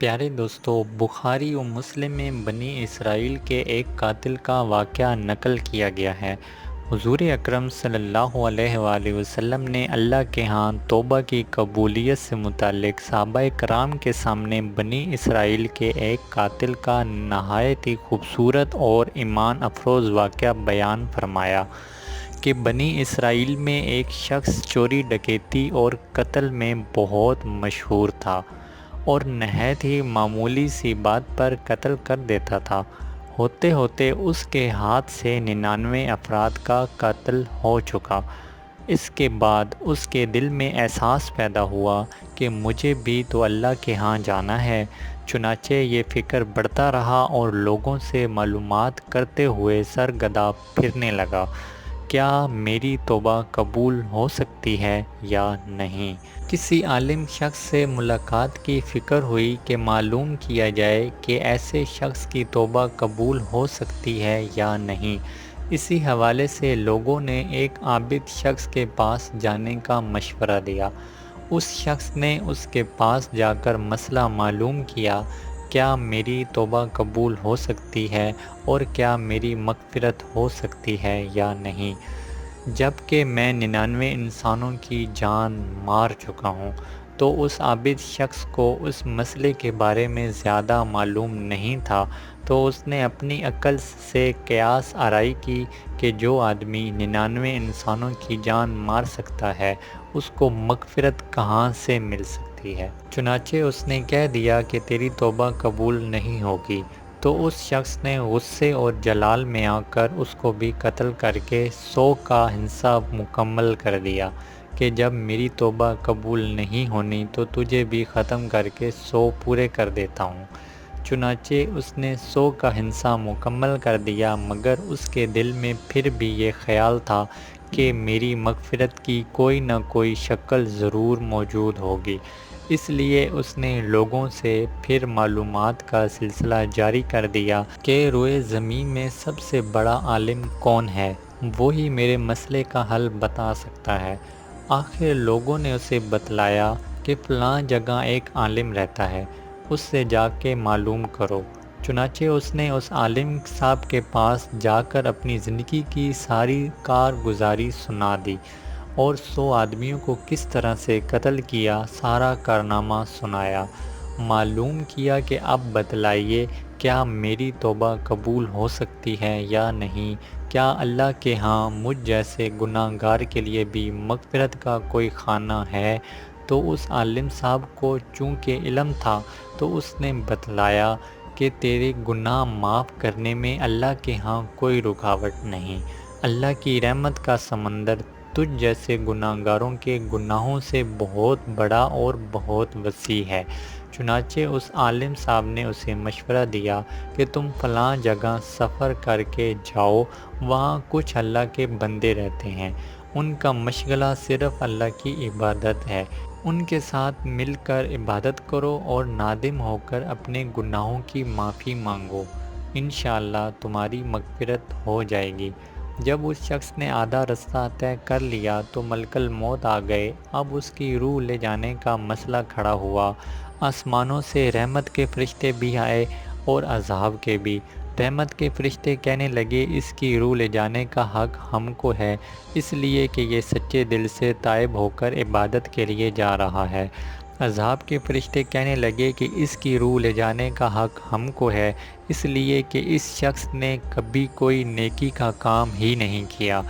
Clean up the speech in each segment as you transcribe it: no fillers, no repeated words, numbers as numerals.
پیارے دوستو، بخاری و مسلم میں بنی اسرائیل کے ایک قاتل کا واقعہ نقل کیا گیا ہے۔ حضور اکرم صلی اللہ علیہ وآلہ وسلم نے اللہ کے ہاں توبہ کی قبولیت سے متعلق صحابہ کرام کے سامنے بنی اسرائیل کے ایک قاتل کا نہایت ہی خوبصورت اور ایمان افروز واقعہ بیان فرمایا کہ بنی اسرائیل میں ایک شخص چوری ڈکیتی اور قتل میں بہت مشہور تھا اور نہایت ہی معمولی سی بات پر قتل کر دیتا تھا۔ ہوتے ہوتے اس کے ہاتھ سے 99 افراد کا قتل ہو چکا۔ اس کے بعد اس کے دل میں احساس پیدا ہوا کہ مجھے بھی تو اللہ کے ہاں جانا ہے۔ چنانچہ یہ فکر بڑھتا رہا اور لوگوں سے معلومات کرتے ہوئے سرگرداں پھرنے لگا، کیا میری توبہ قبول ہو سکتی ہے یا نہیں؟ کسی عالم شخص سے ملاقات کی فکر ہوئی کہ معلوم کیا جائے کہ ایسے شخص کی توبہ قبول ہو سکتی ہے یا نہیں۔ اسی حوالے سے لوگوں نے ایک عابد شخص کے پاس جانے کا مشورہ دیا۔ اس شخص نے اس کے پاس جا کر مسئلہ معلوم کیا، کیا میری توبہ قبول ہو سکتی ہے اور کیا میری مغفرت ہو سکتی ہے یا نہیں، جبکہ میں 99 انسانوں کی جان مار چکا ہوں؟ تو اس عابد شخص کو اس مسئلے کے بارے میں زیادہ معلوم نہیں تھا، تو اس نے اپنی عقل سے قیاس آرائی کی کہ جو آدمی 99 انسانوں کی جان مار سکتا ہے، اس کو مغفرت کہاں سے مل سکتی ہے؟ چنانچہ اس نے کہہ دیا کہ تیری توبہ قبول نہیں ہوگی۔ تو اس شخص نے غصے اور جلال میں آ کر اس کو بھی قتل کر کے 100 کا حساب مکمل کر دیا کہ جب میری توبہ قبول نہیں ہونی تو تجھے بھی ختم کر کے 100 پورے کر دیتا ہوں۔ چنانچہ اس نے 100 کا حساب مکمل کر دیا، مگر اس کے دل میں پھر بھی یہ خیال تھا کہ میری مغفرت کی کوئی نہ کوئی شکل ضرور موجود ہوگی۔ اس لیے اس نے لوگوں سے پھر معلومات کا سلسلہ جاری کر دیا کہ روئے زمین میں سب سے بڑا عالم کون ہے، وہی میرے مسئلے کا حل بتا سکتا ہے۔ آخر لوگوں نے اسے بتلایا کہ فلاں جگہ ایک عالم رہتا ہے، اس سے جا کے معلوم کرو۔ چنانچہ اس نے اس عالم صاحب کے پاس جا کر اپنی زندگی کی ساری کارگزاری سنا دی اور 100 آدمیوں کو کس طرح سے قتل کیا، سارا کارنامہ سنایا۔ معلوم کیا کہ اب بتلائیے، کیا میری توبہ قبول ہو سکتی ہے یا نہیں؟ کیا اللہ کے ہاں مجھ جیسے گناہ گار کے لیے بھی مغفرت کا کوئی خانہ ہے؟ تو اس عالم صاحب کو چونکہ علم تھا تو اس نے بتلایا کہ تیرے گناہ معاف کرنے میں اللہ کے ہاں کوئی رکاوٹ نہیں۔ اللہ کی رحمت کا سمندر تجھ جیسے گناہ گاروں کے گناہوں سے بہت بڑا اور بہت وسیع ہے۔ چنانچہ اس عالم صاحب نے اسے مشورہ دیا کہ تم فلاں جگہ سفر کر کے جاؤ، وہاں کچھ اللہ کے بندے رہتے ہیں، ان کا مشغلہ صرف اللہ کی عبادت ہے، ان کے ساتھ مل کر عبادت کرو اور نادم ہو کر اپنے گناہوں کی معافی مانگو، انشاءاللہ تمہاری مغفرت ہو جائے گی۔ جب اس شخص نے آدھا رستہ طے کر لیا تو ملک الموت آ گئے۔ اب اس کی روح لے جانے کا مسئلہ کھڑا ہوا۔ آسمانوں سے رحمت کے فرشتے بھی آئے اور عذاب کے بھی۔ رحمت کے فرشتے کہنے لگے، اس کی روح لے جانے کا حق ہم کو ہے، اس لیے کہ یہ سچے دل سے تائب ہو کر عبادت کے لیے جا رہا ہے۔ عذاب کے فرشتے کہنے لگے کہ اس کی روح لے جانے کا حق ہم کو ہے، اس لیے کہ اس شخص نے کبھی کوئی نیکی کا کام ہی نہیں کیا۔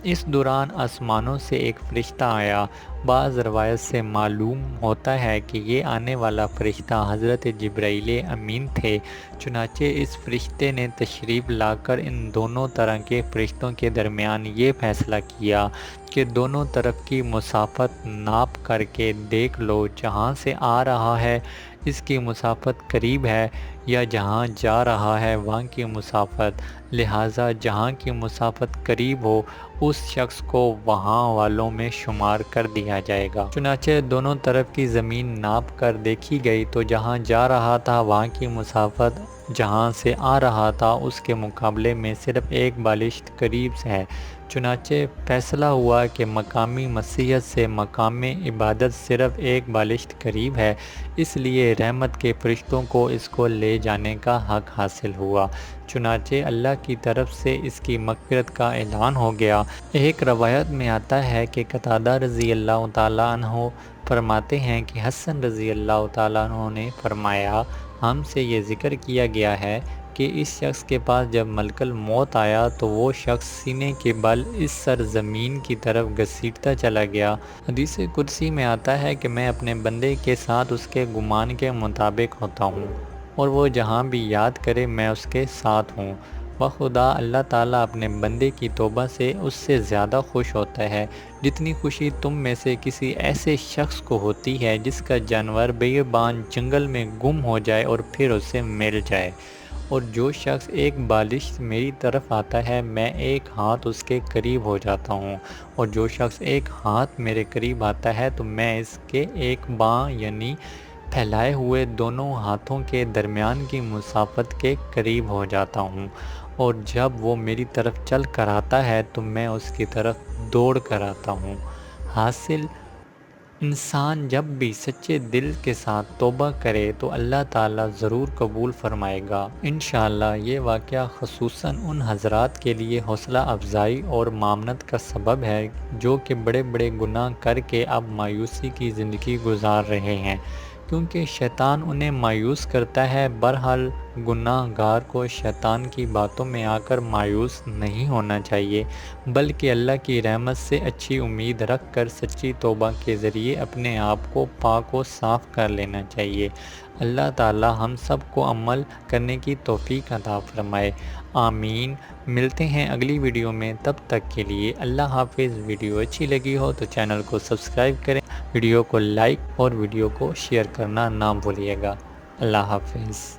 اس دوران آسمانوں سے ایک فرشتہ آیا۔ بعض روایت سے معلوم ہوتا ہے کہ یہ آنے والا فرشتہ حضرت جبرائیل امین تھے۔ چنانچہ اس فرشتے نے تشریف لا کر ان دونوں طرح کے فرشتوں کے درمیان یہ فیصلہ کیا کہ دونوں طرف کی مسافت ناپ کر کے دیکھ لو، جہاں سے آ رہا ہے اس کی مسافت قریب ہے یا جہاں جا رہا ہے وہاں کی مسافت، لہٰذا جہاں کی مسافت قریب ہو اس شخص کو وہاں والوں میں شمار کر دیا جائے گا۔ چنانچہ دونوں طرف کی زمین ناپ کر دیکھی گئی تو جہاں جا رہا تھا وہاں کی مسافت جہاں سے آ رہا تھا اس کے مقابلے میں صرف ایک بالشت قریب ہے۔ چنانچہ فیصلہ ہوا کہ مقامی مسیحیت سے مقام عبادت صرف ایک بالشت قریب ہے، اس لیے رحمت کے فرشتوں کو اس کو لے جانے کا حق حاصل ہوا۔ چنانچہ اللہ کی طرف سے اس کی مغفرت کا اعلان ہو گیا۔ ایک روایت میں آتا ہے کہ قتادہ رضی اللہ تعالیٰ عنہ فرماتے ہیں کہ حسن رضی اللہ تعالیٰ عنہ نے فرمایا، ہم سے یہ ذکر کیا گیا ہے کہ اس شخص کے پاس جب ملک الموت آیا تو وہ شخص سینے کے بل اس سرزمین کی طرف گھسیٹتا چلا گیا۔ حدیث قدسی میں آتا ہے کہ میں اپنے بندے کے ساتھ اس کے گمان کے مطابق ہوتا ہوں، اور وہ جہاں بھی یاد کرے میں اس کے ساتھ ہوں۔ بخدا اللہ تعالیٰ اپنے بندے کی توبہ سے اس سے زیادہ خوش ہوتا ہے جتنی خوشی تم میں سے کسی ایسے شخص کو ہوتی ہے جس کا جانور بیابان جنگل میں گم ہو جائے اور پھر اسے مل جائے۔ اور جو شخص ایک بالش میری طرف آتا ہے میں ایک ہاتھ اس کے قریب ہو جاتا ہوں، اور جو شخص ایک ہاتھ میرے قریب آتا ہے تو میں اس کے ایک باں یعنی پھیلائے ہوئے دونوں ہاتھوں کے درمیان کی مسافت کے قریب ہو جاتا ہوں، اور جب وہ میری طرف چل کر آتا ہے تو میں اس کی طرف دوڑ کر آتا ہوں۔ حاصل، انسان جب بھی سچے دل کے ساتھ توبہ کرے تو اللہ تعالیٰ ضرور قبول فرمائے گا۔ انشاءاللہ یہ واقعہ خصوصاً ان حضرات کے لیے حوصلہ افزائی اور معاونت کا سبب ہے جو کہ بڑے بڑے گناہ کر کے اب مایوسی کی زندگی گزار رہے ہیں، کیونکہ شیطان انہیں مایوس کرتا ہے۔ بہرحال گناہ گار کو شیطان کی باتوں میں آ کر مایوس نہیں ہونا چاہیے، بلکہ اللہ کی رحمت سے اچھی امید رکھ کر سچی توبہ کے ذریعے اپنے آپ کو پاک و صاف کر لینا چاہیے۔ اللہ تعالی ہم سب کو عمل کرنے کی توفیق عطا فرمائے، آمین۔ ملتے ہیں اگلی ویڈیو میں، تب تک کے لیے اللہ حافظ۔ ویڈیو اچھی لگی ہو تو چینل کو سبسکرائب کریں، ویڈیو کو لائک اور ویڈیو کو شیئر کرنا نہ بھولیے گا۔ اللہ حافظ۔